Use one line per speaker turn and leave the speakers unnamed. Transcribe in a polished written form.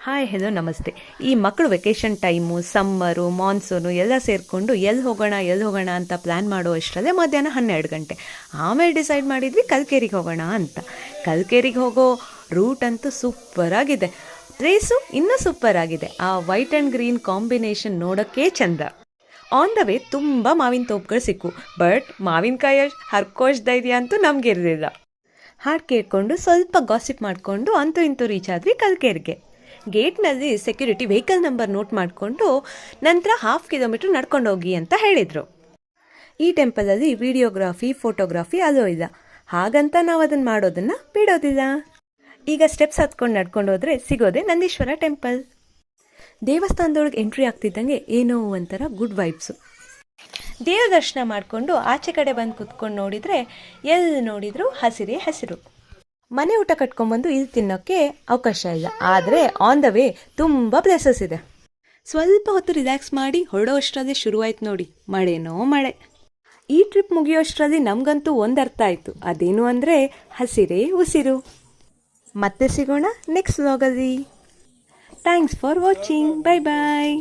Hi hello ನಮಸ್ತೆ. ಈ ಮಕ್ಕಳು ವೆಕೇಷನ್ ಟೈಮು, ಸಮ್ಮರು, ಮಾನ್ಸೂನು ಎಲ್ಲ ಸೇರಿಕೊಂಡು ಎಲ್ಲಿ ಹೋಗೋಣ ಅಂತ ಪ್ಲ್ಯಾನ್ ಮಾಡೋ ಅಷ್ಟರಲ್ಲೇ ಮಧ್ಯಾಹ್ನ 12 ಗಂಟೆ. ಆಮೇಲೆ ಡಿಸೈಡ್ ಮಾಡಿದ್ವಿ ಕಲ್ಕೇರಿಗೆ ಹೋಗೋಣ ಅಂತ. ಕಲ್ಕೇರಿಗೆ ಹೋಗೋ ರೂಟ್ ಅಂತೂ ಸೂಪರಾಗಿದೆ, ಪ್ಲೇಸು ಇನ್ನೂ ಸೂಪರ್ ಆಗಿದೆ. ಆ ವೈಟ್ ಆ್ಯಂಡ್ ಗ್ರೀನ್ ಕಾಂಬಿನೇಷನ್ ನೋಡೋಕ್ಕೆ ಚಂದ. ಆನ್ ದ ವೇ ತುಂಬ ಮಾವಿನ ತೋಪುಗಳು ಸಿಕ್ಕು, ಬಟ್ ಮಾವಿನಕಾಯಿ ಹರ್ಕೋಶ್ ಧೈರ್ಯ ಅಂತೂ ನಮ್ಗೆ ಇರಲಿಲ್ಲ. ಹಾಡು ಕೇಳಿಕೊಂಡು ಸ್ವಲ್ಪ ಗಾಸಿಪ್ ಮಾಡಿಕೊಂಡು ಅಂತೂ ಇಂತೂ ರೀಚ್ ಆದ್ವಿ ಕಲ್ಕೇರಿಗೆ. ಗೇಟ್ನಲ್ಲಿ ಸೆಕ್ಯೂರಿಟಿ ವೆಹಿಕಲ್ ನಂಬರ್ ನೋಟ್ ಮಾಡಿಕೊಂಡು ನಂತರ 1/2 ಕಿಲೋಮೀಟ್ರ್ ನಡ್ಕೊಂಡು ಹೋಗಿ ಅಂತ ಹೇಳಿದರು. ಈ ಟೆಂಪಲಲ್ಲಿ ವಿಡಿಯೋಗ್ರಾಫಿ, ಫೋಟೋಗ್ರಾಫಿ ಅಲೋ ಇಲ್ಲ, ಹಾಗಂತ ನಾವು ಅದನ್ನು ಮಾಡೋದನ್ನು ಬಿಡೋದಿಲ್ಲ. ಈಗ ಸ್ಟೆಪ್ಸ್ ಹತ್ಕೊಂಡು ನಡ್ಕೊಂಡು ಹೋದರೆ ಸಿಗೋದೆ ನಂದೀಶ್ವರ ಟೆಂಪಲ್. ದೇವಸ್ಥಾನದೊಳಗೆ ಎಂಟ್ರಿ ಆಗ್ತಿದ್ದಂಗೆ ಏನೋ ಒಂಥರ ಗುಡ್ ವೈಬ್ಸು. ದೇವ್ರ ದರ್ಶನ ಮಾಡಿಕೊಂಡು ಆಚೆ ಕಡೆ ಬಂದು ಕುತ್ಕೊಂಡು ನೋಡಿದರೆ ಎಲ್ಲಿ ನೋಡಿದರೂ ಹಸಿರೇ ಹಸಿರು. ಮನೆ ಊಟ ಕಟ್ಕೊಂಡ್ಬಂದು ಇಲ್ಲಿ ತಿನ್ನೋಕ್ಕೆ ಅವಕಾಶ ಇಲ್ಲ, ಆದರೆ ಆನ್ ದ ವೇ ತುಂಬ ಪ್ಲೇಸಸ್ ಇದೆ. ಸ್ವಲ್ಪ ಹೊತ್ತು ರಿಲ್ಯಾಕ್ಸ್ ಮಾಡಿ ಹೊರಡೋ ಅಷ್ಟರಲ್ಲಿ ಶುರುವಾಯ್ತು ನೋಡಿ ಮಳೆನೋ ಮಳೆ. ಈ ಟ್ರಿಪ್ ಮುಗಿಯೋಷ್ಟರಲ್ಲಿ ನಮಗಂತೂ ಒಂದು ಅರ್ಥ ಆಯಿತು, ಅದೇನು ಅಂದರೆ ಹಸಿರೇ ಉಸಿರು. ಮತ್ತೆ ಸಿಗೋಣ ನೆಕ್ಸ್ಟ್ ವ್ಲಾಗಲ್ಲಿ. Thanks for watching. Bye bye.